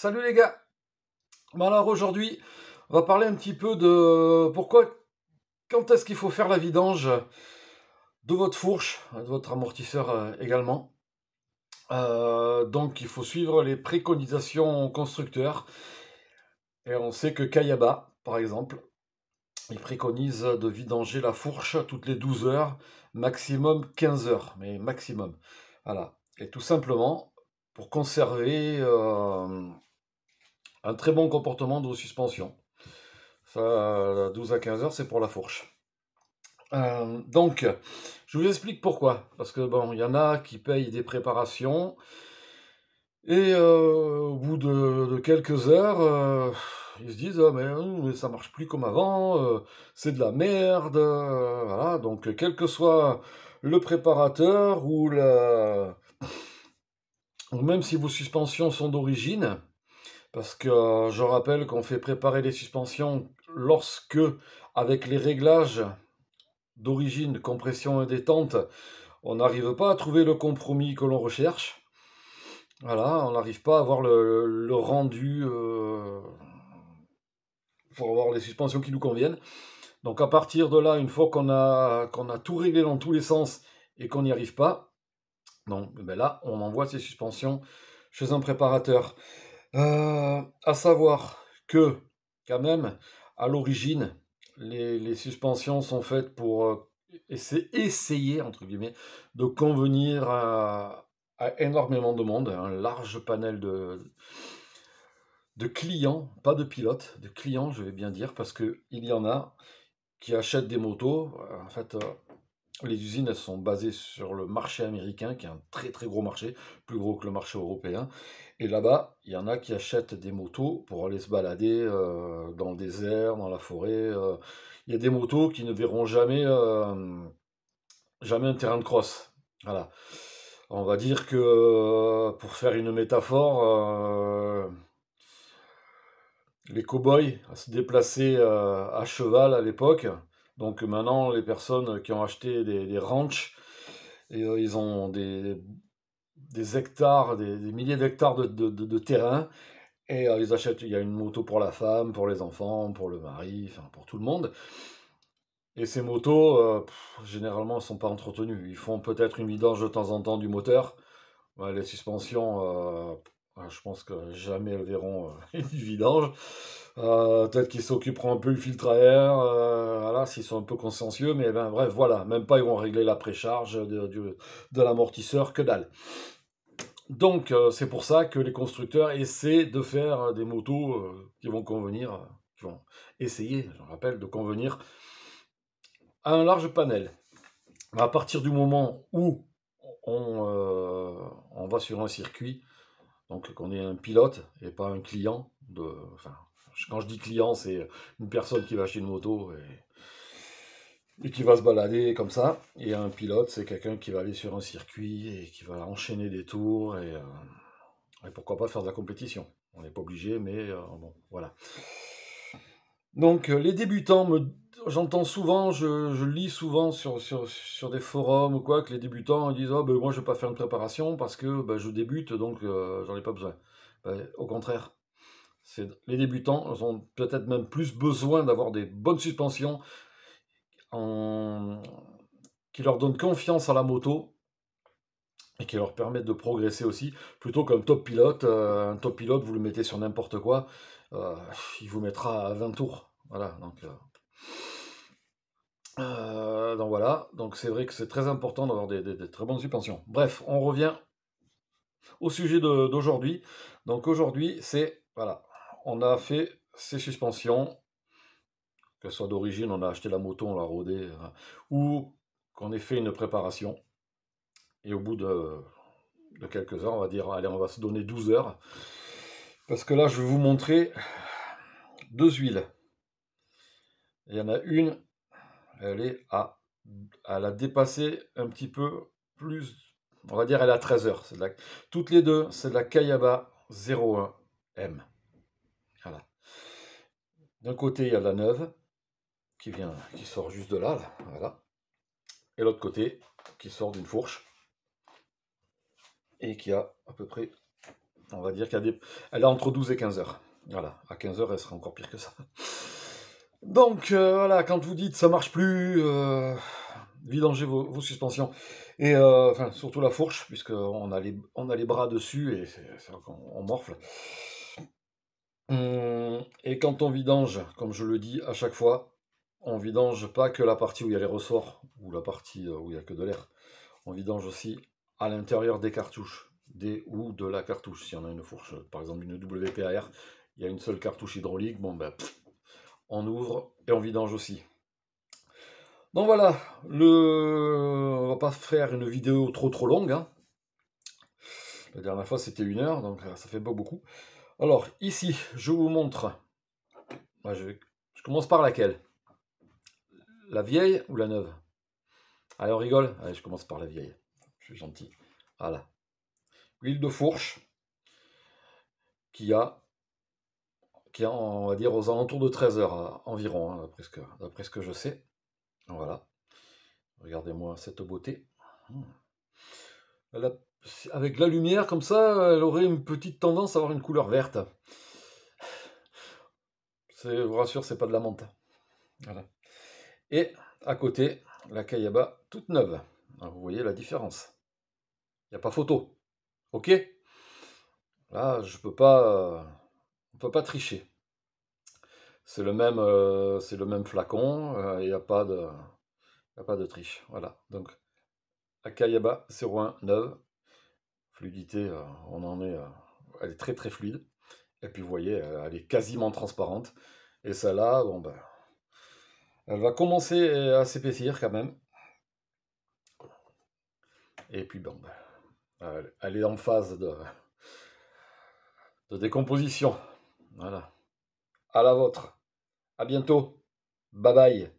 Salut les gars. Bon alors aujourd'hui, on va parler un petit peu de quand est-ce qu'il faut faire la vidange de votre fourche, de votre amortisseur également. Donc il faut suivre les préconisations constructeurs. Et on sait que Kayaba, par exemple, il préconise de vidanger la fourche toutes les 12 heures, maximum 15 heures, mais maximum. Voilà. Et tout simplement pour conserver un très bon comportement de suspension. Ça, 12 à 15 heures, c'est pour la fourche. Donc, je vous explique pourquoi. Parce que bon, il y en a qui payent des préparations et au bout de quelques heures, ils se disent ah mais ça marche plus comme avant, c'est de la merde, voilà. Donc, quel que soit le préparateur ou même si vos suspensions sont d'origine, parce que je rappelle qu'on fait préparer les suspensions lorsque, avec les réglages d'origine, compression et détente, on n'arrive pas à trouver le compromis que l'on recherche. Voilà, on n'arrive pas à avoir le rendu pour avoir les suspensions qui nous conviennent. Donc à partir de là, une fois qu'on a tout réglé dans tous les sens et qu'on n'y arrive pas, donc ben là, on envoie ces suspensions chez un préparateur. À savoir que, quand même, à l'origine, les suspensions sont faites pour essayer, entre guillemets, de convenir à énormément de monde, un large panel de clients, pas de pilotes, de clients, je vais bien dire, parce qu'il y en a qui achètent des motos. En fait, les usines, elles sont basées sur le marché américain, qui est un très très gros marché, plus gros que le marché européen. Et là-bas, il y en a qui achètent des motos pour aller se balader dans le désert, dans la forêt. Il y a des motos qui ne verront jamais un terrain de cross. Voilà. On va dire que, pour faire une métaphore, les cow-boys se déplaçaient à cheval à l'époque. Donc maintenant, les personnes qui ont acheté des ranchs, et ils ont des hectares, des milliers d'hectares de terrain. Et ils achètent, il y a une moto pour la femme, pour les enfants, pour le mari, enfin pour tout le monde. Et ces motos, généralement, elles ne sont pas entretenues. Ils font peut-être une vidange de temps en temps du moteur. Ouais, les suspensions, ouais, je pense que jamais elles verront une vidange. Peut-être qu'ils s'occuperont un peu du filtre à air, voilà, s'ils sont un peu consciencieux, mais ben, bref, voilà, même pas ils vont régler la précharge de l'amortisseur, que dalle. Donc c'est pour ça que les constructeurs essaient de faire des motos qui vont convenir, qui vont essayer, je rappelle, de convenir à un large panel. À partir du moment où on va sur un circuit, donc qu'on est un pilote et pas un client, enfin, quand je dis client, c'est une personne qui va acheter une moto et qui va se balader comme ça. Et un pilote, c'est quelqu'un qui va aller sur un circuit et qui va enchaîner des tours et pourquoi pas faire de la compétition. On n'est pas obligé, mais bon, voilà. Donc les débutants, j'entends souvent, je lis souvent sur des forums ou quoi, que les débutants ils disent oh, ben, moi je vais pas faire une préparation parce que ben, je débute, donc j'en ai pas besoin. Ben, au contraire, les débutants ont peut-être même plus besoin d'avoir des bonnes suspensions en- qui leur donnent confiance à la moto et qui leur permettent de progresser aussi, plutôt qu'un top pilote. Un top pilote, vous le mettez sur n'importe quoi, euh, il vous mettra à 20 tours. Voilà, donc voilà, donc c'est vrai que c'est très important d'avoir des très bonnes suspensions. Bref, on revient au sujet d'aujourd'hui. Donc aujourd'hui, voilà, on a fait ces suspensions, que ce soit d'origine, on a acheté la moto, on l'a rodée, ou qu'on ait fait une préparation. Et au bout de quelques heures, on va dire, allez, on va se donner 12 heures. Parce que là, je vais vous montrer deux huiles. Il y en a une, elle a dépassé un petit peu plus, on va dire, elle est à 13 heures. Toutes les deux, c'est de la Kayaba 01M. Voilà. D'un côté, il y a la neuve qui sort juste de là, voilà. Et l'autre côté, qui sort d'une fourche et qui a à peu près On va dire elle est entre 12 et 15 heures. Voilà, à 15 heures, elle sera encore pire que ça. Donc voilà, quand vous dites ça marche plus, vidangez vos suspensions. Et enfin, surtout la fourche, puisqu'on a les bras dessus et c'est vrai qu'on morfle. Et quand on vidange, comme je le dis à chaque fois, on vidange pas que la partie où il y a les ressorts, ou la partie où il y a que de l'air. On vidange aussi à l'intérieur des cartouches, ou de la cartouche. Si on a une fourche, par exemple une WPAR, il y a une seule cartouche hydraulique, bon ben, on ouvre et on vidange aussi. Donc voilà, on va pas faire une vidéo trop longue, hein. La dernière fois c'était 1 heure, donc ça fait pas beaucoup. Alors ici, je vous montre. Je commence par laquelle? La vieille ou la neuve? Allez, on rigole? Allez, je commence par la vieille. Je suis gentil. Voilà. Huile de fourche qui a, on va dire, aux alentours de 13 heures environ, hein, d'après ce que je sais. Voilà. Regardez-moi cette beauté. Avec la lumière, comme ça, elle aurait une petite tendance à avoir une couleur verte. Je vous rassure, c'est pas de la menthe. Voilà. Et à côté, la Kayaba toute neuve. Alors, vous voyez la différence. Il n'y a pas photo. Ok? Là, on peut pas tricher. C'est le même flacon, il n'y a pas de triche. Voilà. Donc, Akayaba 01 neuve. Fluidité, elle est très très fluide. Et puis vous voyez, elle est quasiment transparente. Et celle-là, bon ben, elle va commencer à s'épaissir quand même. Et puis bon, ben, elle est en phase de décomposition. Voilà. À la vôtre. À bientôt. Bye bye.